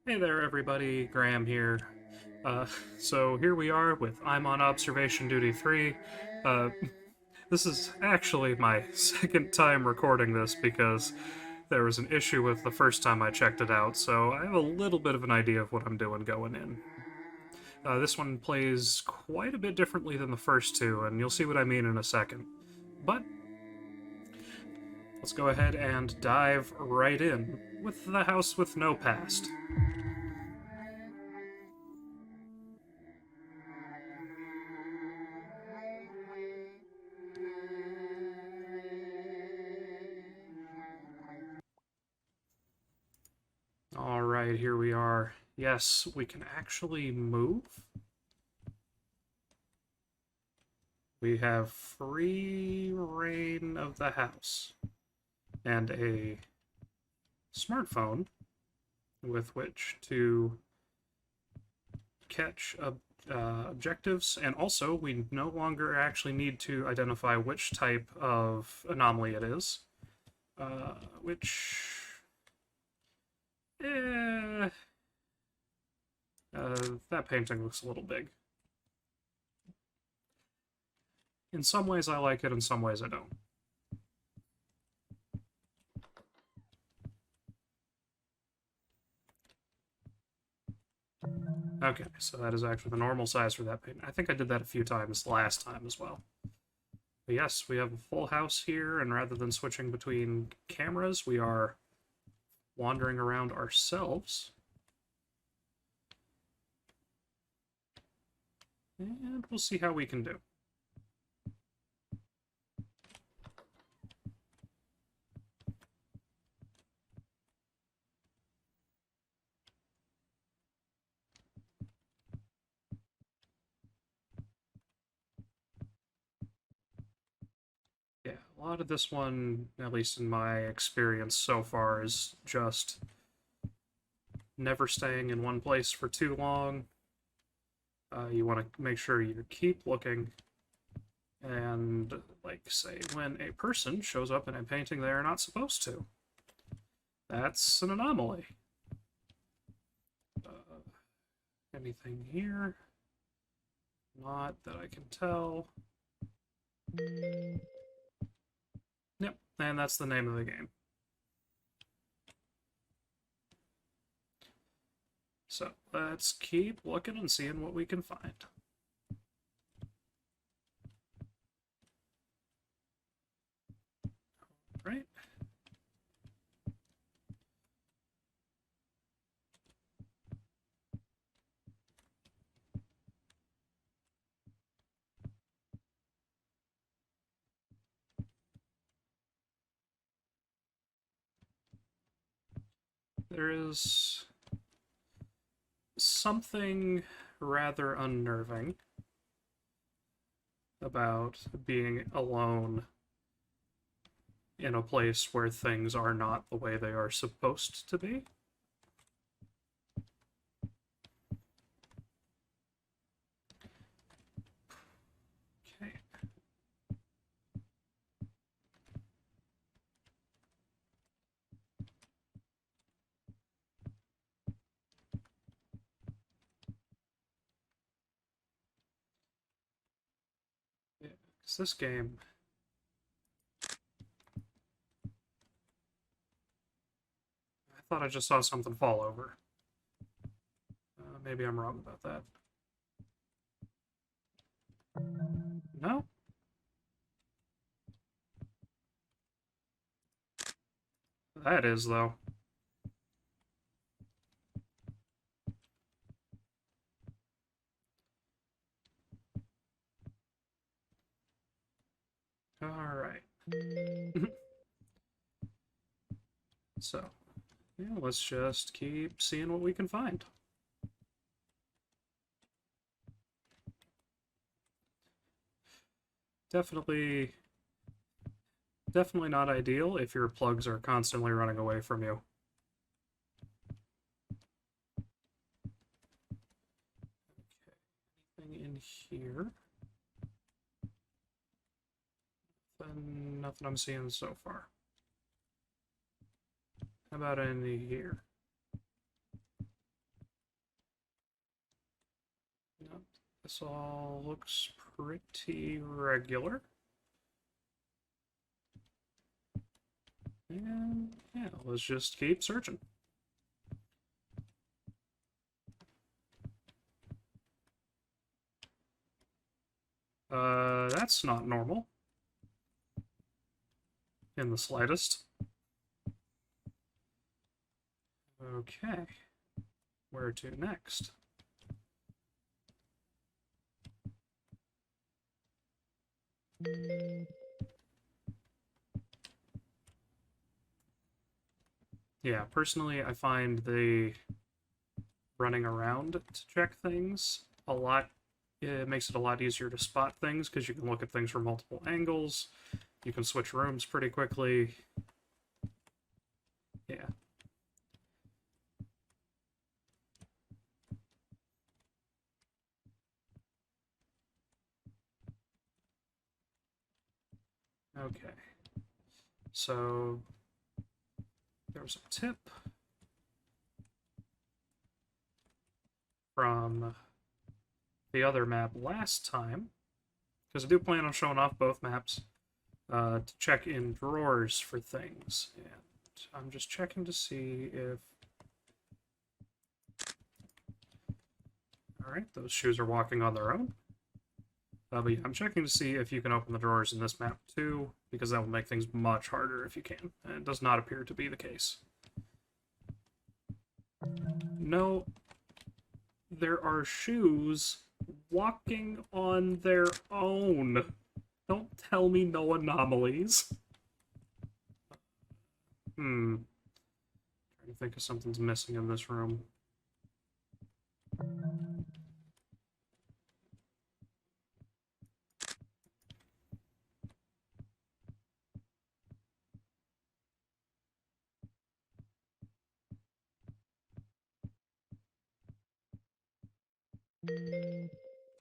Hey there, everybody. Graham here. Uh, so here we are with I'm on Observation Duty 3. Uh, this is actually my second time recording this because there was an issue with the first time I checked it out, so I have a little bit of an idea of what I'm doing going in. This one plays quite a bit differently than the first two, and you'll see what I mean in a second. But let's go ahead and dive right in with The House with No Past. Alright, here we are. Yes, we can actually move. We have free reign of the house and a smartphone with which to catch objectives, and also we no longer actually need to identify which type of anomaly it is, which eh, that painting looks a little big. In some ways I like it, in some ways I don't. Okay, so that is actually the normal size for that painting. I think I did that a few times last time as well. But yes, we have a full house here, and rather than switching between cameras, we are wandering around ourselves. And we'll see how we can do. Yeah, a lot of this one, at least in my experience so far, is just never staying in one place for too long. You want to make sure you keep looking, and, like, say, when a person shows up in a painting they are not supposed to. That's an anomaly. Anything here? Not that I can tell. Yep, and that's the name of the game. So let's keep looking and seeing what we can find. Right? There is something rather unnerving about being alone in a place where things are not the way they are supposed to be. Okay. Yeah, 'cause this game, I thought I just saw something fall over. Maybe I'm wrong about that. No? That is, though. Alright. So, yeah, let's just keep seeing what we can find. Definitely, definitely not ideal if your plugs are constantly running away from you. Okay, anything in here? Nothing I'm seeing so far. How about in here? this all looks pretty regular. And yeah, let's just keep searching. That's not normal. In the slightest. Okay. Where to next? Yeah, personally, I find the running around to check things a lot. It makes it a lot easier to spot things because you can look at things from multiple angles. You can switch rooms pretty quickly. Yeah. Okay. So there was a tip from the other map last time, because I do plan on showing off both maps, to check in drawers for things. And I'm just checking to see if... Alright, those shoes are walking on their own. But yeah, I'm checking to see if you can open the drawers in this map too, because that will make things much harder if you can. And it does not appear to be the case. No, there are shoes walking on their own. Don't tell me no anomalies. Trying to think if something's missing in this room.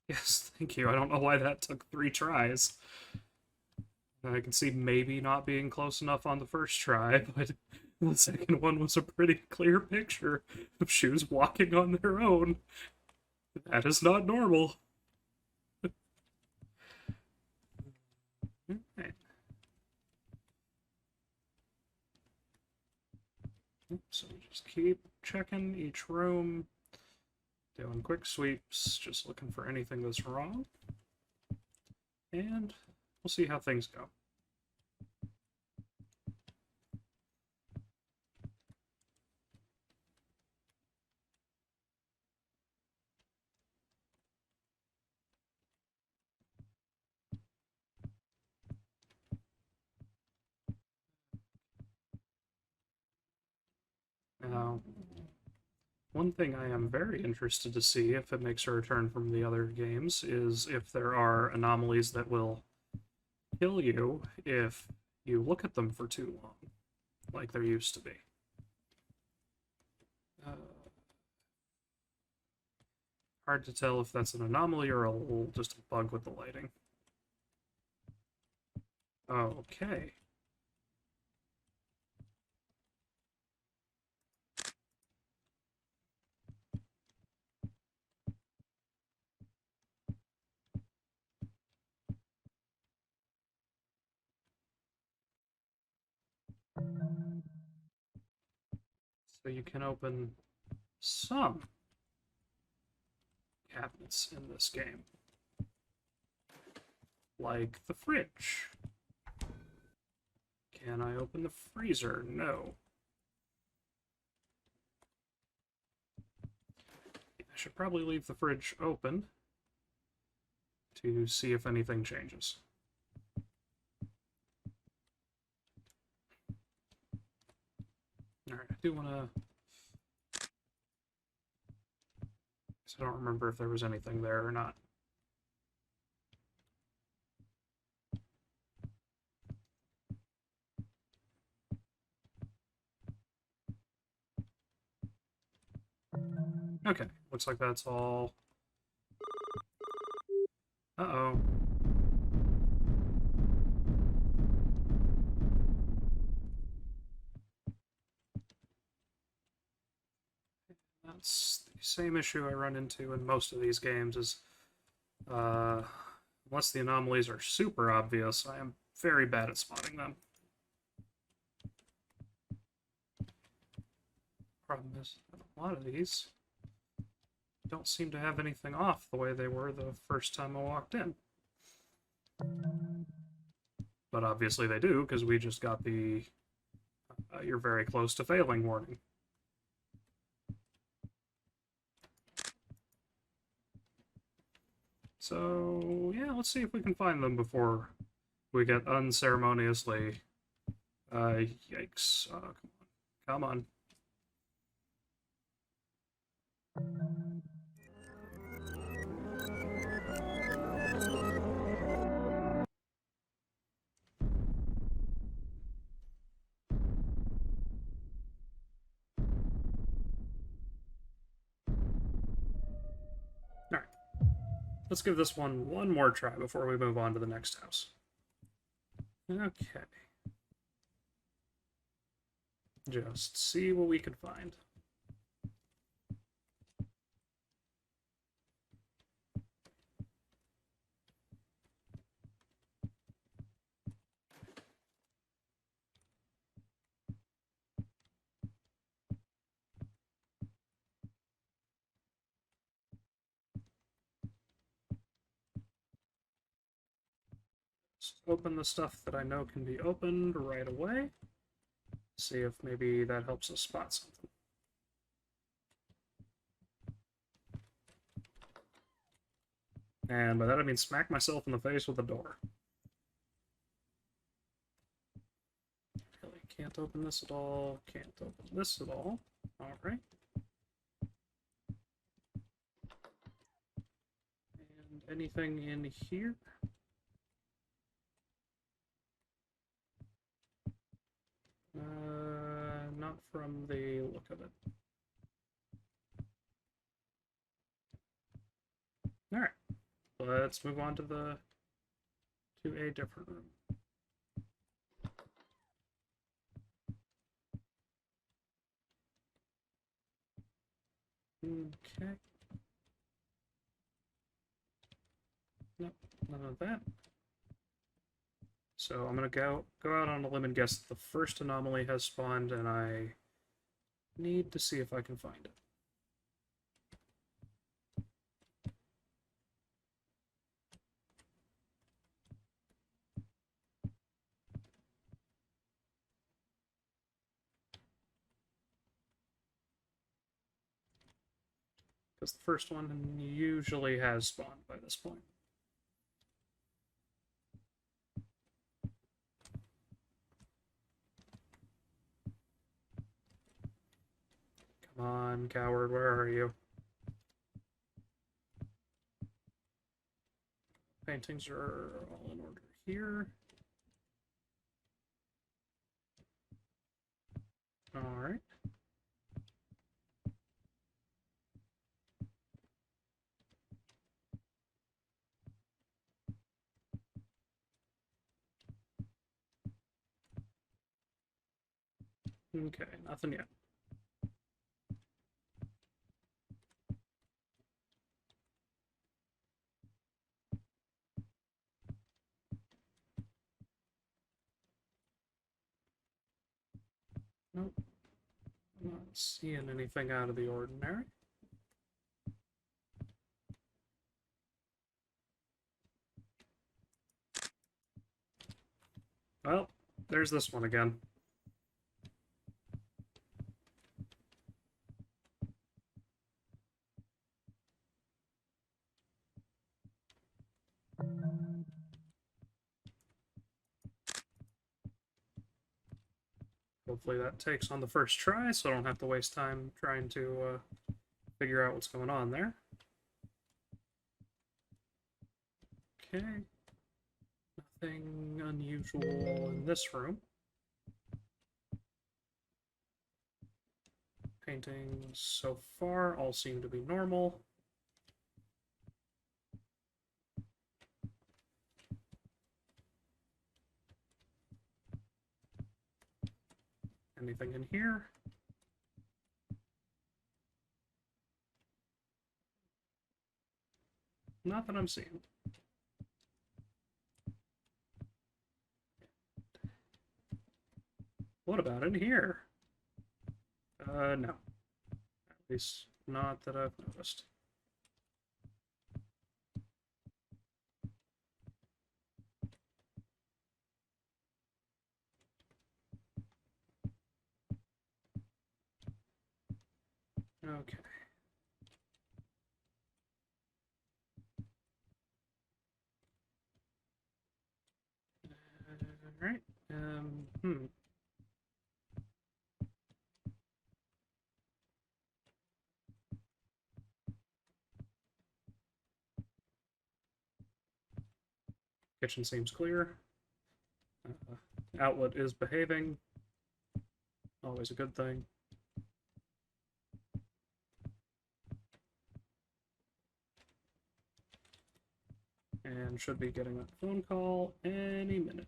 Yes, thank you. I don't know why that took 3 tries. I can see maybe not being close enough on the first try, but the second one was a pretty clear picture of shoes walking on their own. That is not normal. Right. So just keep checking each room, doing quick sweeps, just looking for anything that's wrong. And we'll see how things go. Now, one thing I am very interested to see if it makes a return from the other games is if there are anomalies that will kill you if you look at them for too long, like there used to be. Hard to tell if that's an anomaly or just a bug with the lighting. Okay. So you can open some cabinets in this game. Like the fridge. Can I open the freezer? No. I should probably leave the fridge open to see if anything changes. Alright, I do want to... I don't remember if there was anything there or not. Okay, looks like that's all. Uh-oh. That's the same issue I run into in most of these games, is Uh, unless the anomalies are super obvious, I am very bad at spotting them. Problem is, a lot of these don't seem to have anything off the way they were the first time I walked in. But obviously they do, because we just got the you're very close to failing warning. So, yeah, let's see if we can find them before we get unceremoniously... yikes. Come on. Alright. Let's give this one more try before we move on to the next house. Okay. Just see what we can find. Just open the stuff that I know can be opened right away. See if maybe that helps us spot something. And by that I mean smack myself in the face with a door. Really can't open this at all, can't open this at all. Alright. And anything in here? Not from the look of it. Alright. Let's move on to a different room. Okay. Nope, none of that. So I'm gonna go out on a limb and guess that the first anomaly has spawned, and I need to see if I can find it. Because the first one usually has spawned by this point. Come on, coward, where are you? Paintings are all in order here. Alright. Okay, nothing yet. Nope. I'm not seeing anything out of the ordinary. Well, there's this one again. Hopefully that takes on the first try, so I don't have to waste time trying to figure out what's going on there. Okay. Nothing unusual in this room. Paintings so far all seem to be normal. Anything in here? Not that I'm seeing. What about in here? No. At least not that I've noticed. Okay. Alright. Hmm. Kitchen seems clear. Outlet is behaving. Always a good thing. And should be getting that phone call any minute.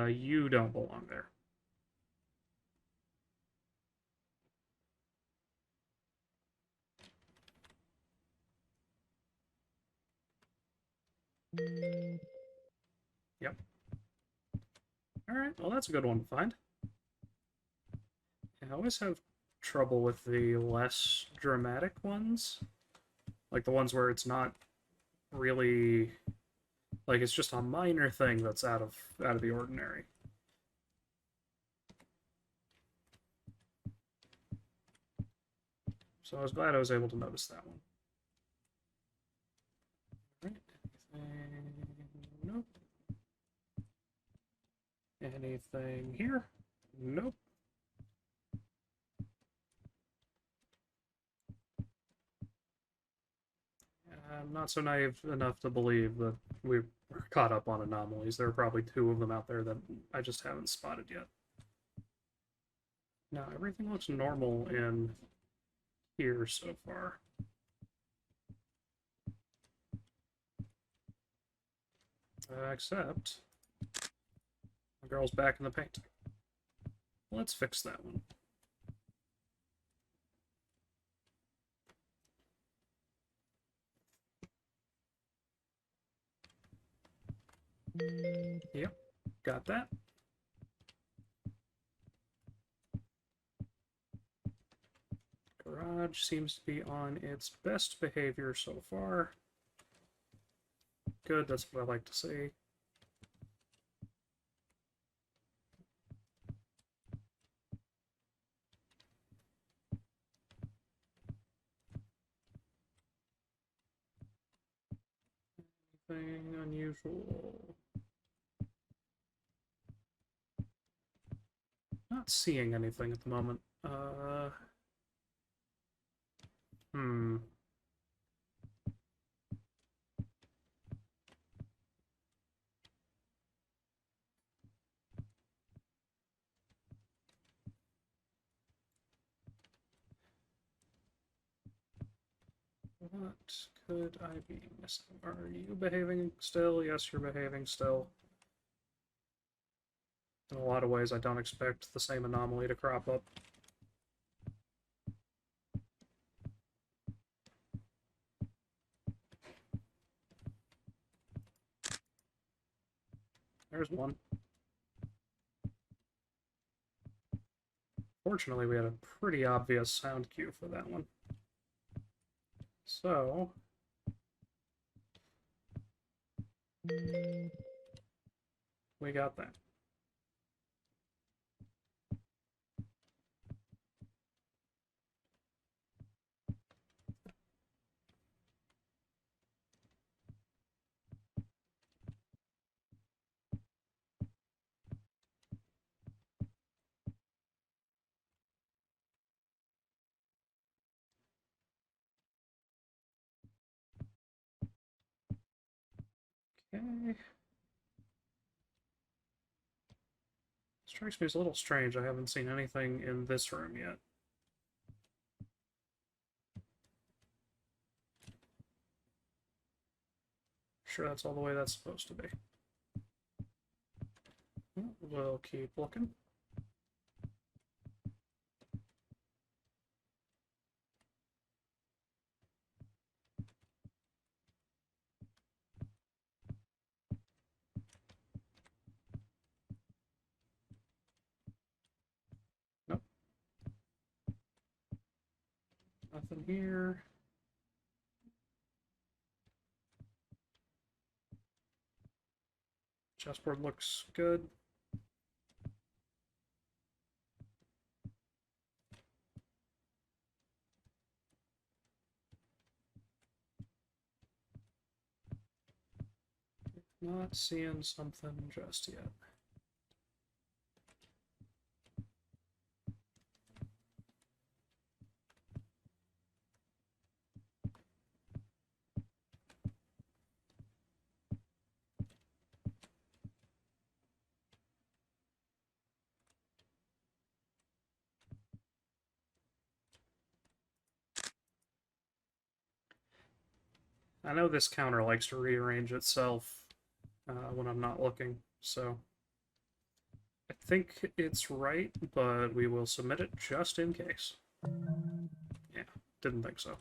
You don't belong there. Yep. Alright, well that's a good one to find. I always have trouble with the less dramatic ones. Like the ones where it's not really like it's just a minor thing that's out of the ordinary. So I was glad I was able to notice that one. All right, anything? Nope. Anything here? Nope. I'm not so naive enough to believe that we were caught up on anomalies. There are probably two of them out there that I just haven't spotted yet. Now, everything looks normal in here so far. Except the girl's back in the painting. Let's fix that one. Yep, got that. Garage seems to be on its best behavior so far. Good, that's what I like to see. Anything unusual? Not seeing anything at the moment. Hmm. What could I be missing? Are you behaving still? Yes, you're behaving still. In a lot of ways, I don't expect the same anomaly to crop up. There's one. Fortunately, we had a pretty obvious sound cue for that one. So... we got that. Okay. Strikes me as a little strange. I haven't seen anything in this room yet. Sure that's all the way that's supposed to be. We'll keep looking. Nope. Nothing here. Chessboard looks good. Not seeing something just yet. I know this counter likes to rearrange itself when I'm not looking, so I think it's right, but we will submit it just in case. Yeah, didn't think so.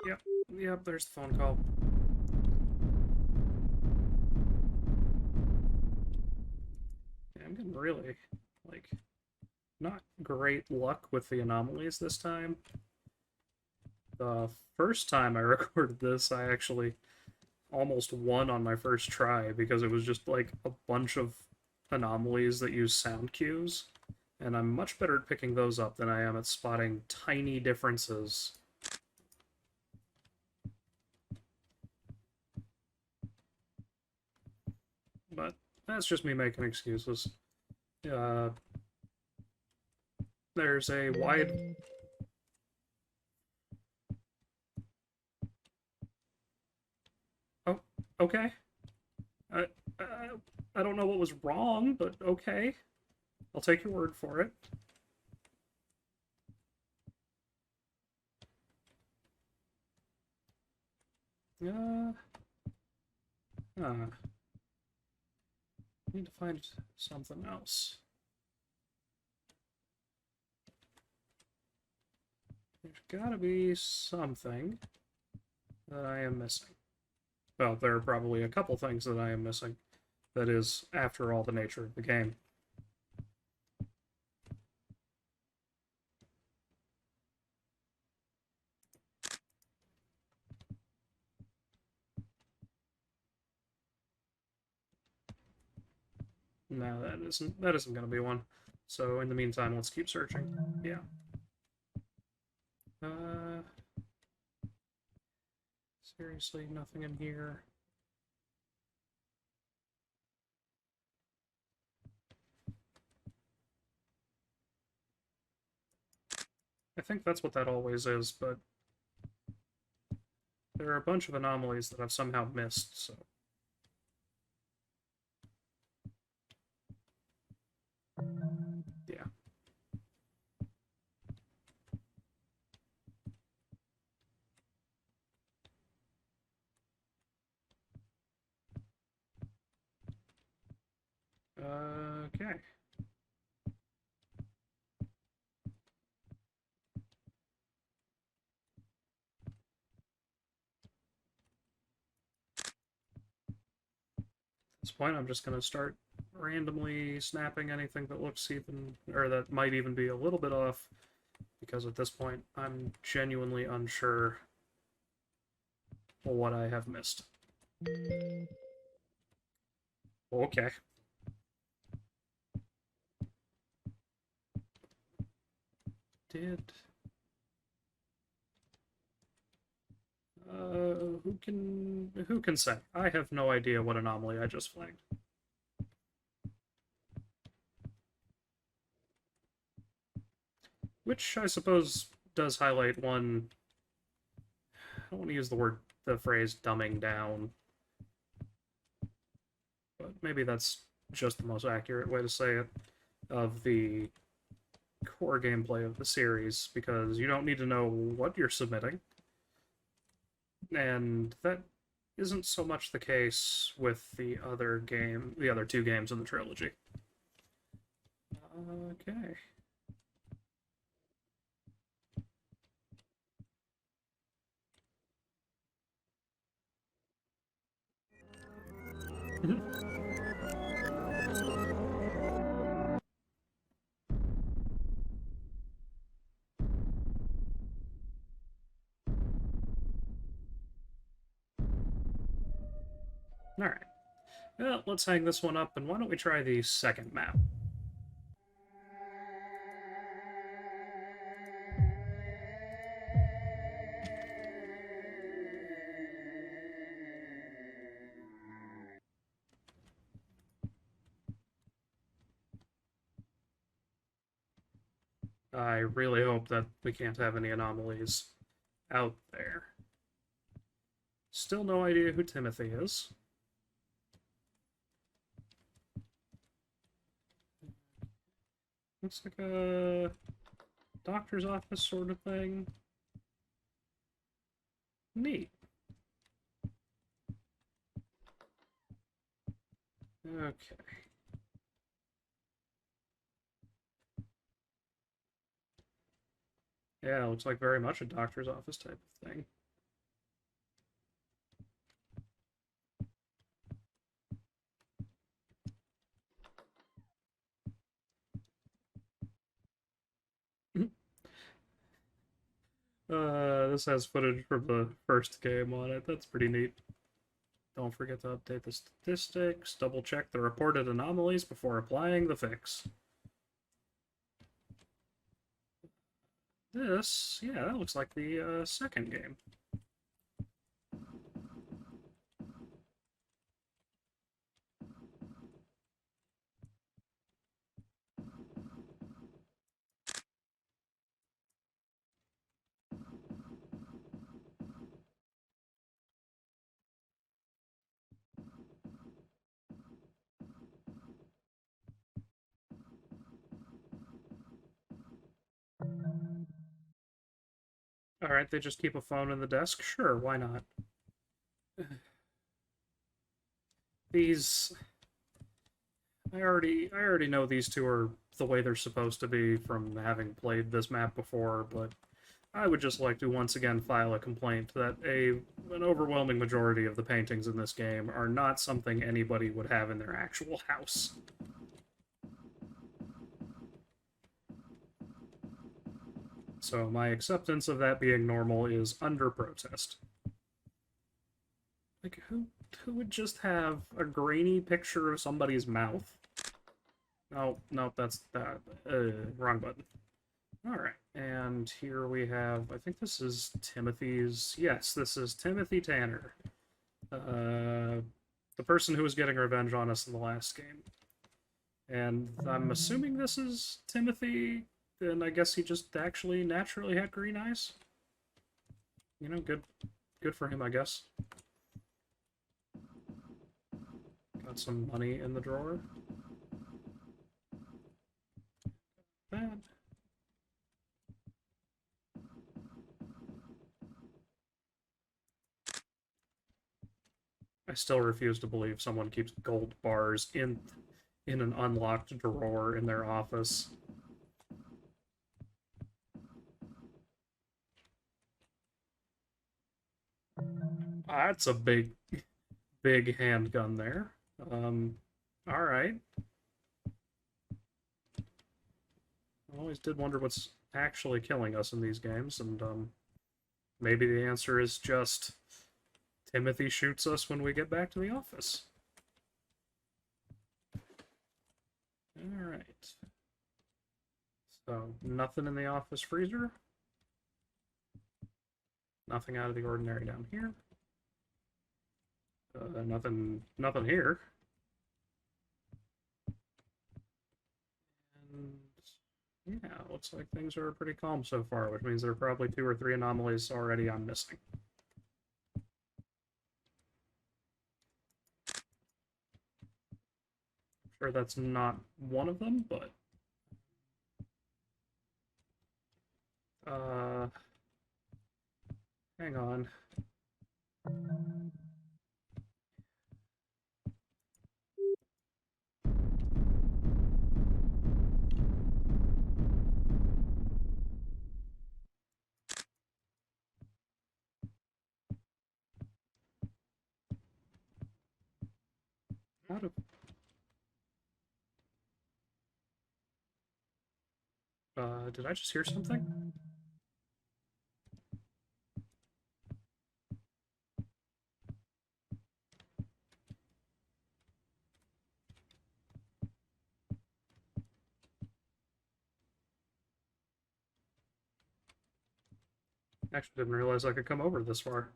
Yep, there's the phone call. Yeah, I'm getting really, like, not great luck with the anomalies this time. The first time I recorded this, I actually almost won on my first try because it was just like a bunch of anomalies that use sound cues, and I'm much better at picking those up than I am at spotting tiny differences. But that's just me making excuses. There's a wide... Oh, okay. I, I, I don't know what was wrong, but okay. I'll take your word for it. Need to find something else. There's gotta be something that I am missing. Well, there are probably a couple things that I am missing. That is, after all, the nature of the game. No, that isn't gonna be one. So in the meantime, let's keep searching. Yeah. Seriously, nothing in here. I think that's what that always is, but there are a bunch of anomalies that I've somehow missed, so... Yeah. Okay. At this point, I'm just going to start randomly snapping anything that looks even, or that might even be a little bit off, because at this point, I'm genuinely unsure what I have missed. Okay. Who can say? I have no idea what anomaly I just flagged. Which I suppose does highlight one... I don't want to use the phrase dumbing down, but maybe that's just the most accurate way to say it, of the core gameplay of the series, because you don't need to know what you're submitting, and that isn't so much the case with the other two games in the trilogy. Okay. Alright. Well, let's hang this one up, and why don't we try the second map? I really hope that we can't have any anomalies out there. Still no idea who Timothy is. Looks like a doctor's office sort of thing. Neat. Okay. Yeah, looks like very much a doctor's office type of thing. This has footage from the first game on it. That's pretty neat. Don't forget to update the statistics. Double check the reported anomalies before applying the fix. This, yeah, that looks like the second game. Alright, they just keep a phone in the desk? Sure, why not? These... I already know these two are the way they're supposed to be from having played this map before, but I would just like to once again file a complaint that an overwhelming majority of the paintings in this game are not something anybody would have in their actual house. So my acceptance of that being normal is under protest. Like, who would just have a grainy picture of somebody's mouth? Oh, no, that's that. Wrong button. Alright, and here we have, I think this is Timothy's, yes, this is Timothy Tanner. The person who was getting revenge on us in the last game. And I'm assuming this is Timothy, and I guess he just actually naturally had green eyes. You know, good for him, I guess. Got some money in the drawer. That. I still refuse to believe someone keeps gold bars in an unlocked drawer in their office. That's a big handgun there. Alright. I always did wonder what's actually killing us in these games, and maybe the answer is just Timothy shoots us when we get back to the office. Alright. So, nothing in the office freezer. Nothing out of the ordinary down here. Nothing here. And yeah, looks like things are pretty calm so far, which means there are probably 2 or 3 anomalies already I'm missing. I'm sure that's not one of them, but Uh, hang on. How do... did I just hear something? Actually, didn't realize I could come over this far.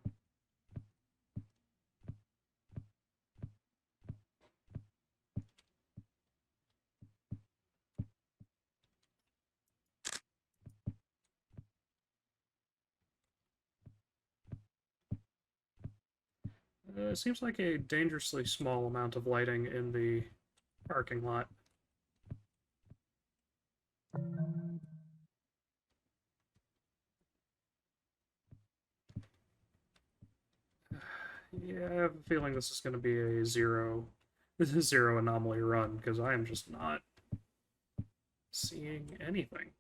It seems like a dangerously small amount of lighting in the parking lot. Yeah, I have a feeling this is going to be a zero anomaly run, because I am just not seeing anything.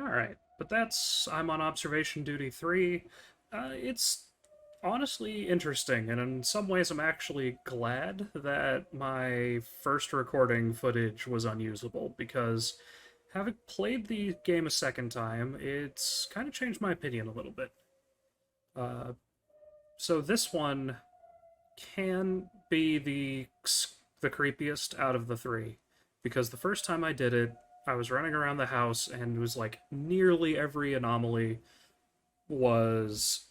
Alright, but that's I'm on observation duty 3. It's honestly interesting, and in some ways I'm actually glad that my first recording footage was unusable, because having played the game a second time, it's kind of changed my opinion a little bit. So this one can be the creepiest out of the three, because the first time I did it, I was running around the house and it was like nearly every anomaly was,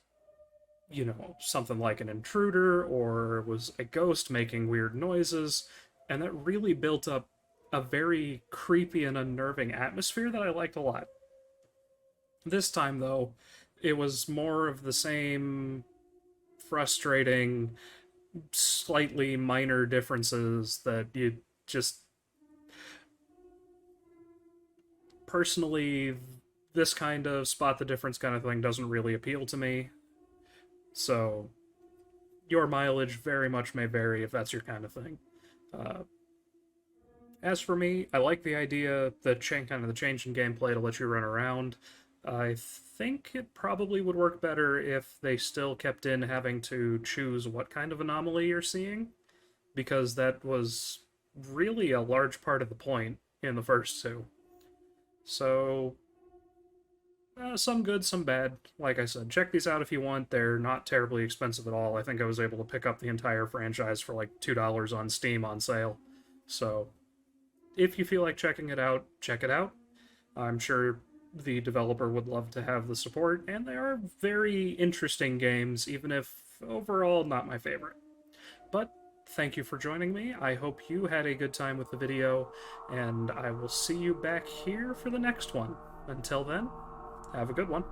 you know, something like an intruder or was a ghost making weird noises, and that really built up a very creepy and unnerving atmosphere that I liked a lot. This time, though, it was more of the same frustrating, slightly minor differences that you just personally, this kind of spot the difference kind of thing doesn't really appeal to me. So your mileage very much may vary if that's your kind of thing. Uh, as for me, I like the idea, the kind of the change in gameplay to let you run around. I think it probably would work better if they still kept in having to choose what kind of anomaly you're seeing, because that was really a large part of the point in the first two. So, some good, some bad. Like I said, check these out if you want. They're not terribly expensive at all. I think I was able to pick up the entire franchise for like $2 on Steam on sale. So, if you feel like checking it out, check it out. I'm sure the developer would love to have the support, and they are very interesting games, even if overall not my favorite. But thank you for joining me. I hope you had a good time with the video, and I will see you back here for the next one. Until then, have a good one.